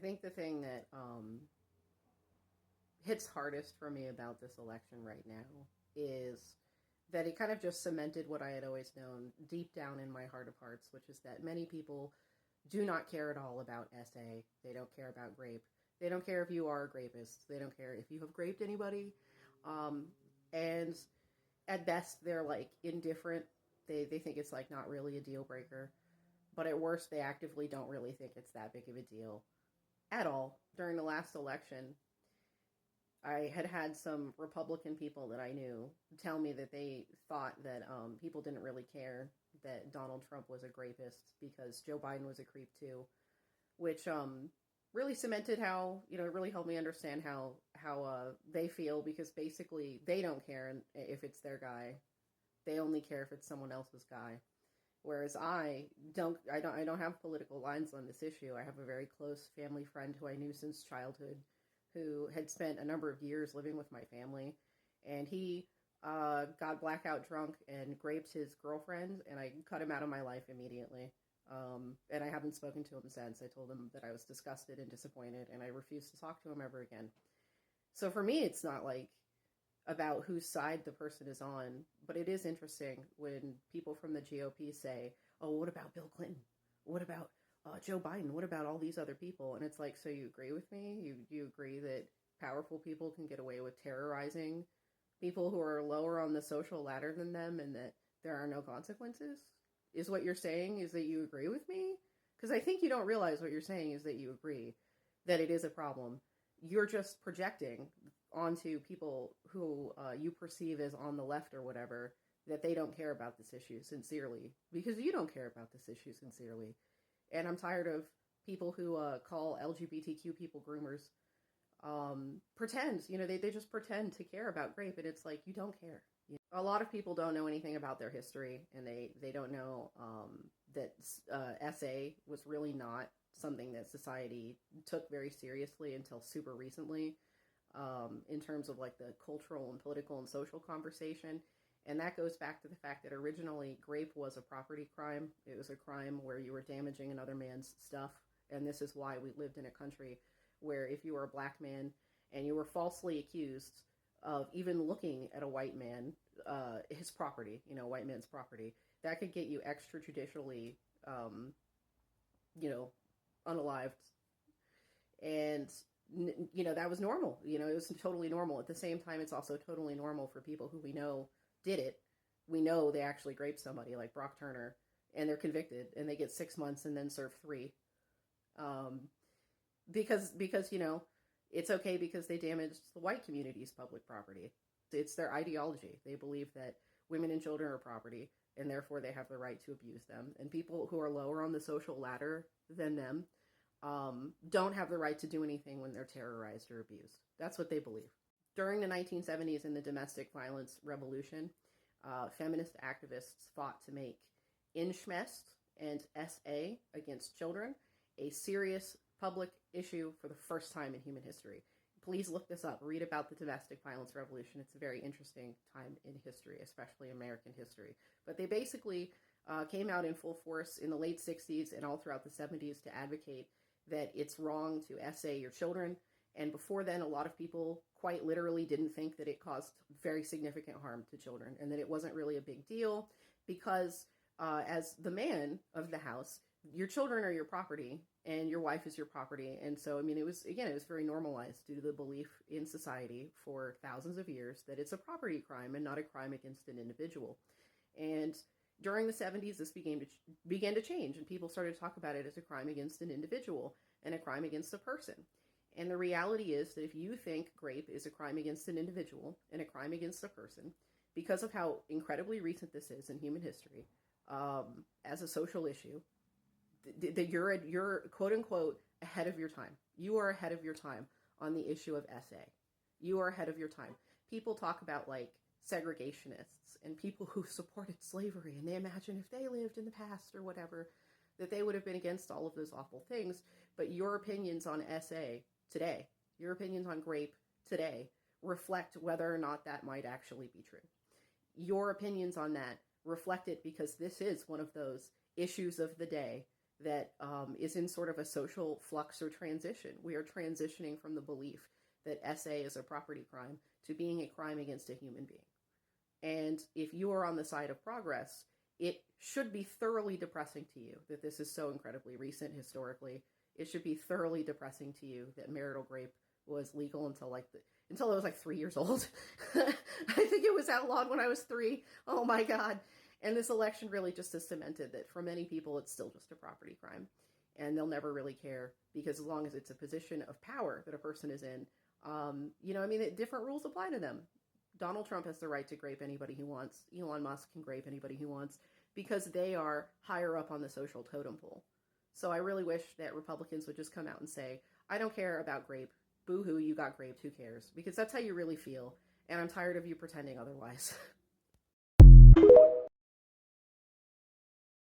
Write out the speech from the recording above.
I think the thing that hits hardest for me about this election right now is that it kind of just cemented what I had always known deep down in my heart of hearts, which is that many people do not care at all about SA. They don't care about grape. They don't care if you are a grapist. They don't care if you have graped anybody. And at best, they're like indifferent. They think it's like not really a deal breaker. But at worst, they actively don't really think it's that big of a deal at all. During the last election, I had had some Republican people that I knew tell me that they thought that people didn't really care that Donald Trump was a grapist because Joe Biden was a creep too, which really cemented how, it really helped me understand how they feel, because basically they don't care if it's their guy. They only care if it's someone else's guy. Whereas I don't have political lines on this issue. I have a very close family friend who I knew since childhood, who had spent a number of years living with my family, and he got blackout drunk and graped his girlfriend, and I cut him out of my life immediately. And I haven't spoken to him since. I told him that I was disgusted and disappointed, and I refused to talk to him ever again. So for me, it's not like about whose side the person is on, but it is interesting when people from the GOP say, "Oh, what about Bill Clinton? What about Joe Biden? What about all these other people?" And it's like, so you agree with me? You agree that powerful people can get away with terrorizing people who are lower on the social ladder than them, and that there are no consequences? Is what you're saying is that you agree with me? Because I think you don't realize what you're saying is that you agree that it is a problem. You're just projecting onto people who you perceive as on the left or whatever, that they don't care about this issue sincerely, because you don't care about this issue sincerely. And I'm tired of people who call LGBTQ people groomers. Pretend, they just pretend to care about grape, and it's like, you don't care. A lot of people don't know anything about their history, and they don't know that SA was really not something that society took very seriously until super recently, in terms of like the cultural and political and social conversation. And that goes back to the fact that originally grape was a property crime. It was a crime where you were damaging another man's stuff. And this is why we lived in a country where if you were a black man and you were falsely accused of even looking at a white man, his property, white man's property, that could get you extrajudicially, unalived. And that was normal. It was totally normal. At the same time, it's also totally normal for people who we know did it. We know they actually raped somebody, like Brock Turner, and they're convicted, and they get 6 months and then serve 3. Because it's okay because they damaged the white community's public property. It's their ideology. They believe that women and children are property, and therefore they have the right to abuse them. And people who are lower on the social ladder than them don't have the right to do anything when they're terrorized or abused. That's what they believe. During the 1970s in the domestic violence revolution, feminist activists fought to make Inchmest and SA against children a serious public issue for the first time in human history. Please look this up. Read about the domestic violence revolution. It's a very interesting time in history, especially American history. But they basically came out in full force in the late 60s and all throughout the 70s to advocate that it's wrong to SA your children. And before then, a lot of people quite literally didn't think that it caused very significant harm to children, and that it wasn't really a big deal because as the man of the house, your children are your property and your wife is your property. And so, it was very normalized due to the belief in society for thousands of years that it's a property crime and not a crime against an individual. And during the 70s, this began to change, and people started to talk about it as a crime against an individual and a crime against a person. And the reality is that if you think grape is a crime against an individual and a crime against a person, because of how incredibly recent this is in human history, as a social issue, that you're quote unquote ahead of your time. You are ahead of your time on the issue of SA. You are ahead of your time. People talk about like segregationists and people who supported slavery, and they imagine if they lived in the past or whatever, that they would have been against all of those awful things. But your opinions on SA today, your opinions on grape today, reflect whether or not that might actually be true. Your opinions on that reflect it because this is one of those issues of the day that is in sort of a social flux or transition. We are transitioning from the belief that SA is a property crime to being a crime against a human being. And if you are on the side of progress, it should be thoroughly depressing to you that this is so incredibly recent historically. It should be thoroughly depressing to you that marital rape was legal until I was like 3 years old. I think it was outlawed when I was 3. Oh my God. And this election really just has cemented that for many people, it's still just a property crime. And they'll never really care because as long as it's a position of power that a person is in, different rules apply to them. Donald Trump has the right to grape anybody he wants. Elon Musk can grape anybody he wants because they are higher up on the social totem pole. So I really wish that Republicans would just come out and say, I don't care about grape. Boo-hoo, you got graped. Who cares? Because that's how you really feel. And I'm tired of you pretending otherwise.